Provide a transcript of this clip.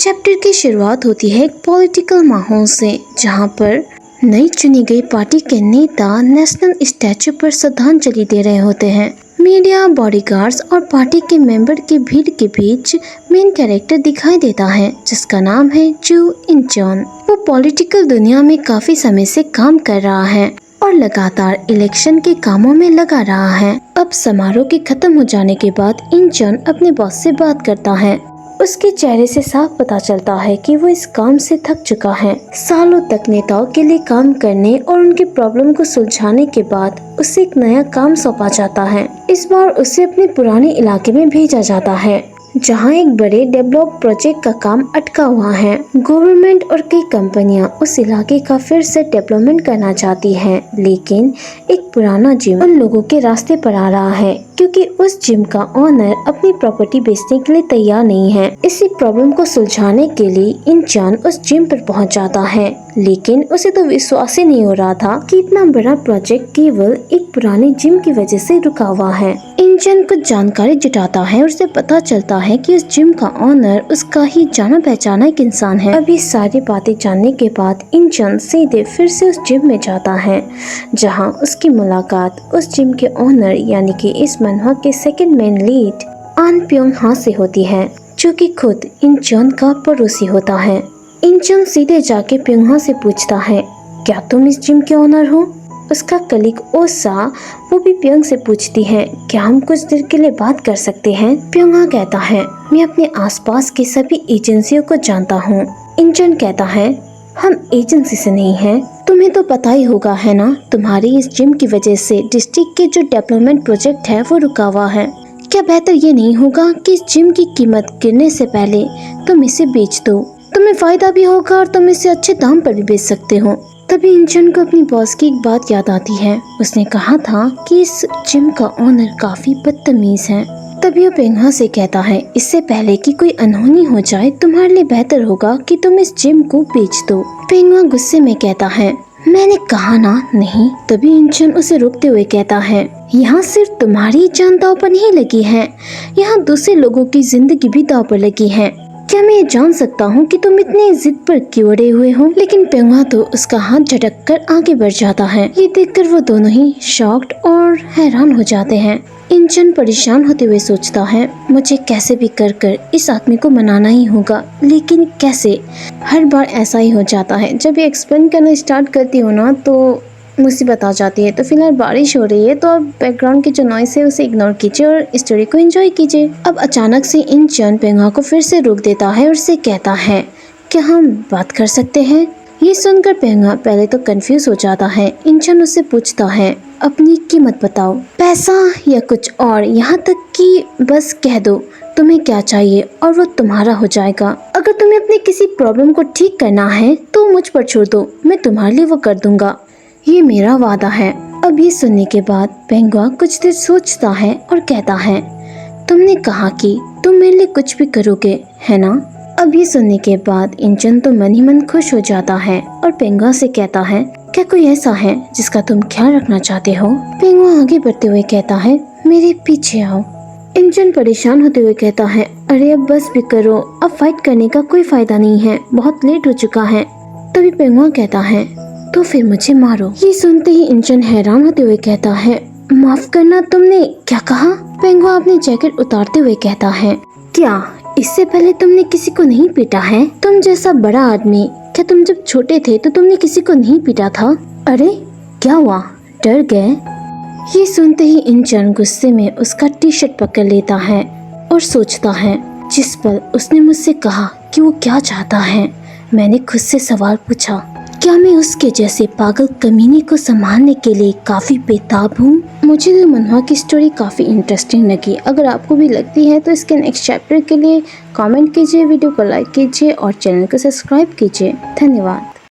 Chapter की शुरुआत होती है एक पॉलिटिकल माहौल से, जहां पर नई चुनी गई पार्टी के नेता नेशनल स्टैचू पर श्रद्धांजलि दे रहे होते हैं। मीडिया, बॉडीगार्ड्स और पार्टी के मेंबर की भीड़ के बीच मेन कैरेक्टर दिखाई देता है, जिसका नाम है चू इंचॉन। वो पॉलिटिकल दुनिया में काफी समय से काम कर रहा है और लगातार इलेक्शन के कामों में लगा रहा है। अब समारोह के खत्म हो जाने के बाद इंचॉन अपने बॉस से बात करता है। उसके चेहरे से साफ पता चलता है कि वो इस काम से थक चुका है। सालों तक नेताओं के लिए काम करने और उनकी प्रॉब्लम को सुलझाने के बाद उसे एक नया काम सौंपा जाता है। इस बार उसे अपने पुराने इलाके में भेजा जाता है, जहां एक बड़े डेवलप प्रोजेक्ट का काम अटका हुआ है। गवर्नमेंट और कई कंपनियां उस इलाके का फिर से डेवलपमेंट करना चाहती हैं, लेकिन एक पुराना जिम उन लोगों के रास्ते पर आ रहा है, क्योंकि उस जिम का ओनर अपनी प्रॉपर्टी बेचने के लिए तैयार नहीं है। इसी प्रॉब्लम को सुलझाने के लिए इंचॉन उस जिम पर पहुंच जाता है, लेकिन उसे तो विश्वास ही नहीं हो रहा था कि इतना बड़ा प्रोजेक्ट केवल एक पुराने जिम की वजह से रुका हुआ है। इंचॉन कुछ जानकारी जुटाता है और उसे पता चलता है कि उस जिम का ओनर उसका ही जाना पहचाना एक इंसान है। अब ये सारी बातें जानने के बाद इंचॉन सीधे फिर से उस जिम में जाता है, जहां उसकी मुलाकात उस जिम के ओनर यानी कि इस मनहवा के सेकंड मेन लीड आन प्योंग हा से होती है, जो कि खुद इंचॉन का पड़ोसी होता है। इंचॉन सीधे जाके प्योंग हा से पूछता है, क्या तुम इस जिम के ओनर हो? उसका कलीग ओसा वो भी प्योंग से पूछती है, क्या हम कुछ देर के लिए बात कर सकते हैं? प्योंग हा कहता है, मैं अपने आसपास के सभी एजेंसियों को जानता हूँ। इंचॉन कहता है, हम एजेंसी से नहीं हैं। तुम्हें तो पता ही होगा है ना, तुम्हारी इस जिम की वजह से डिस्ट्रिक्ट के जो डेवलपमेंट प्रोजेक्ट है वो रुका हुआ है। क्या बेहतर ये नहीं होगा कि इस जिम की कीमत गिरने से पहले तुम इसे बेच दो? तुम्हें फायदा भी होगा और तुम इसे अच्छे दाम पर भी बेच सकते हो। तभी इंचॉन को अपनी बॉस की एक बात याद आती है। उसने कहा था कि इस जिम का ओनर काफी बदतमीज है। तभी वो प्योंग हा से कहता है, इससे पहले कि कोई अनहोनी हो जाए तुम्हारे लिए बेहतर होगा कि तुम इस जिम को बेच दो। प्योंग हा गुस्से में कहता है, मैंने कहा ना नहीं। तभी इंचॉन उसे रोकते हुए कहता है, यहाँ सिर्फ तुम्हारी जान दांव पर नहीं लगी है, यहाँ दूसरे लोगों की जिंदगी भी दांव पर लगी है। क्या मैं ये जान सकता हूँ कि तुम इतने जिद पर क्यों अड़े हुए हो? लेकिन प्योंग हा तो उसका हाथ झटक कर आगे बढ़ जाता है। ये देखकर वो दोनों ही शॉक्ड और हैरान हो जाते हैं। इंचॉन परेशान होते हुए सोचता है, मुझे कैसे भी कर इस आदमी को मनाना ही होगा, लेकिन कैसे? हर बार ऐसा ही हो जाता है। जब ये एक्सप्लेन करना स्टार्ट करती हो ना तो मुसीबत आ जाती है। तो फिलहाल बारिश हो रही है, तो अब बैकग्राउंड की जो नॉइस है उसे इग्नोर कीजिए और स्टोरी को एंजॉय कीजिए। अब अचानक से इंचॉन प्योंग हा को फिर से रोक देता है और उसे कहता है, क्या हम बात कर सकते हैं? ये सुनकर प्योंग हा पहले तो कंफ्यूज हो जाता है। इंचॉन उससे पूछता है, अपनी कीमत बताओ, पैसा या कुछ और, यहाँ तक कि बस कह दो तुम्हें क्या चाहिए और वो तुम्हारा हो जाएगा। अगर तुम्हें अपनी किसी प्रॉब्लम को ठीक करना है तो मुझ पर छोड़ दो, मैं तुम्हारे लिए वो कर दूंगा, ये मेरा वादा है। अब ये सुनने के बाद प्योंग हा कुछ देर सोचता है और कहता है, तुमने कहा कि तुम मेरे लिए कुछ भी करोगे, है ना? अब ये सुनने के बाद इंचॉन तो मन ही मन खुश हो जाता है और प्योंग हा से कहता है, क्या कोई ऐसा है जिसका तुम ख्याल रखना चाहते हो? प्योंग हा आगे बढ़ते हुए कहता है, मेरे पीछे आओ। इंचॉन परेशान होते हुए कहता है, अरे अब बस भी करो, अब फाइट करने का कोई फायदा नहीं है, बहुत लेट हो चुका है। तभी प्योंग हा कहता है, तो फिर मुझे मारो। ये सुनते ही इंचॉन हैरान होते हुए कहता है, माफ करना, तुमने क्या कहा? प्योंग हा अपनी जैकेट उतारते हुए कहता है, क्या इससे पहले तुमने किसी को नहीं पीटा है? तुम जैसा बड़ा आदमी, क्या तुम जब छोटे थे तो तुमने किसी को नहीं पीटा था? अरे क्या हुआ, डर गए? ये सुनते ही इंचॉन गुस्से में उसका टी शर्ट पकड़ लेता है और सोचता है, जिस पल उसने मुझसे कहा कि वो क्या चाहता है, मैंने खुद से सवाल पूछा, क्या मैं उसके जैसे पागल कमीने को संभालने के लिए काफी बेताब हूँ? मुझे तो मनहवा की स्टोरी काफी इंटरेस्टिंग लगी। अगर आपको भी लगती है तो इसके नेक्स्ट चैप्टर के लिए कमेंट कीजिए, वीडियो को लाइक कीजिए और चैनल को सब्सक्राइब कीजिए। धन्यवाद।